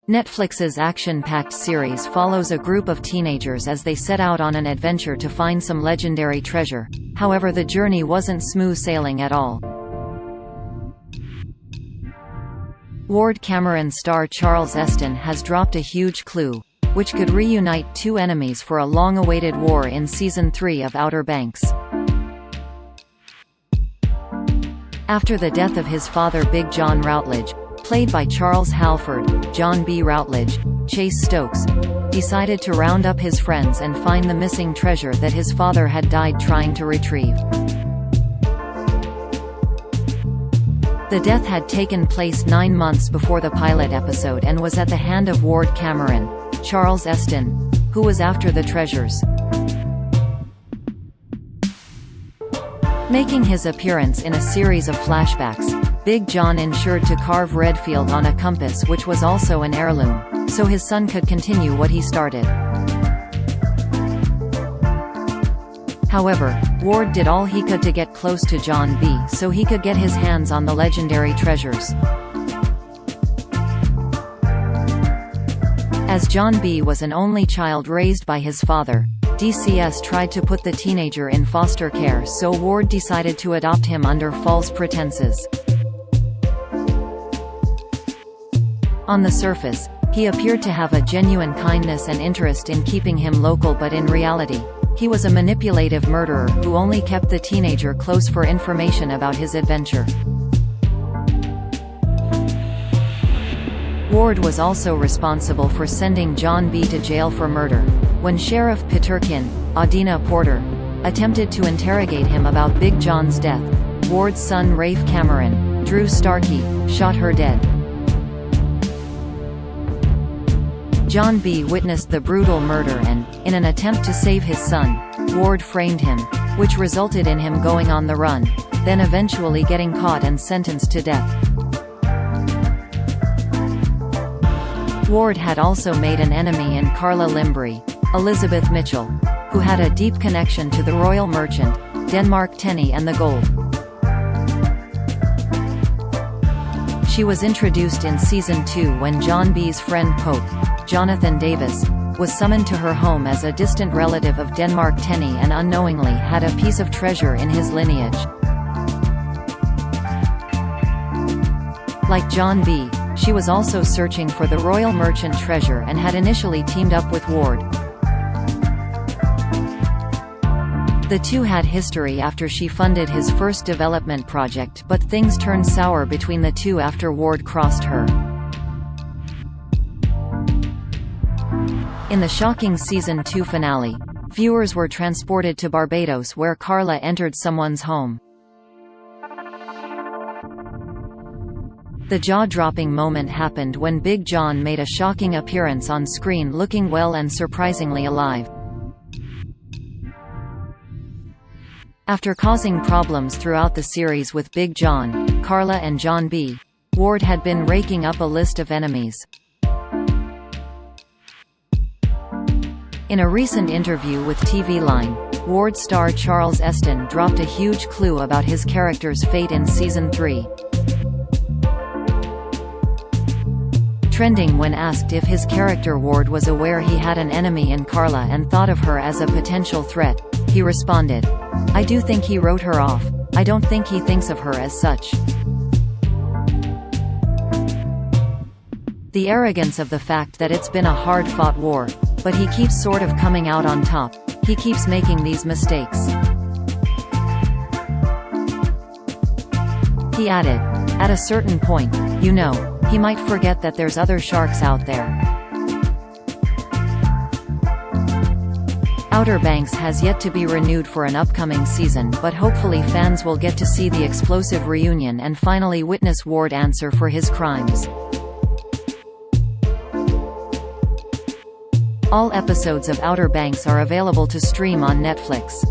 Netflix's action-packed series follows a group of teenagers as they set out on an adventure to find some legendary treasure. However, the journey wasn't smooth sailing at all. Ward Cameron star Charles Esten has dropped a huge clue, which could reunite two enemies for a long-awaited war in Season 3 of Outer Banks. After the death of his father Big John Routledge, played by Charles Halford, John B. Routledge, Chase Stokes, decided to round up his friends and find the missing treasure that his father had died trying to retrieve. The death had taken place 9 months before the pilot episode and was at the hand of Ward Cameron, Charles Esten, who was after the treasures. Making his appearance in a series of flashbacks, Big John ensured to carve Redfield on a compass which was also an heirloom, so his son could continue what he started. However, Ward did all he could to get close to John B. so he could get his hands on the legendary treasures. As John B. was an only child raised by his father, DCS tried to put the teenager in foster care, so Ward decided to adopt him under false pretenses. On the surface, he appeared to have a genuine kindness and interest in keeping him local, but in reality, he was a manipulative murderer who only kept the teenager close for information about his adventure. Ward was also responsible for sending John B. to jail for murder. When Sheriff Peterkin, Adina Porter, attempted to interrogate him about Big John's death, Ward's son Rafe Cameron, Drew Starkey, shot her dead. John B. witnessed the brutal murder and, in an attempt to save his son, Ward framed him, which resulted in him going on the run, then eventually getting caught and sentenced to death. Ward had also made an enemy in Carla Limbrey, Elizabeth Mitchell, who had a deep connection to the royal merchant, Denmark Tenny and the gold. She was introduced in Season 2 when John B.'s friend Pope, Jonathan Davis, was summoned to her home as a distant relative of Denmark Tenny and unknowingly had a piece of treasure in his lineage. Like John B., she was also searching for the royal merchant treasure and had initially teamed up with Ward. The two had history after she funded his first development project, but things turned sour between the two after Ward crossed her. In the shocking Season 2 finale, viewers were transported to Barbados where Carla entered someone's home. The jaw-dropping moment happened when Big John made a shocking appearance on screen looking well and surprisingly alive. After causing problems throughout the series with Big John, Carla and John B., Ward had been raking up a list of enemies. In a recent interview with TV Line, Ward star Charles Esten dropped a huge clue about his character's fate in Season 3. Trending when asked if his character Ward was aware he had an enemy in Carla and thought of her as a potential threat, he responded, "I do think he wrote her off. I don't think he thinks of her as such." The arrogance of the fact that it's been a hard-fought war, but he keeps sort of coming out on top. He keeps making these mistakes. He added, "At a certain point, you know, he might forget that there's other sharks out there." Outer Banks has yet to be renewed for an upcoming season, but hopefully fans will get to see the explosive reunion and finally witness Ward answer for his crimes. All episodes of Outer Banks are available to stream on Netflix.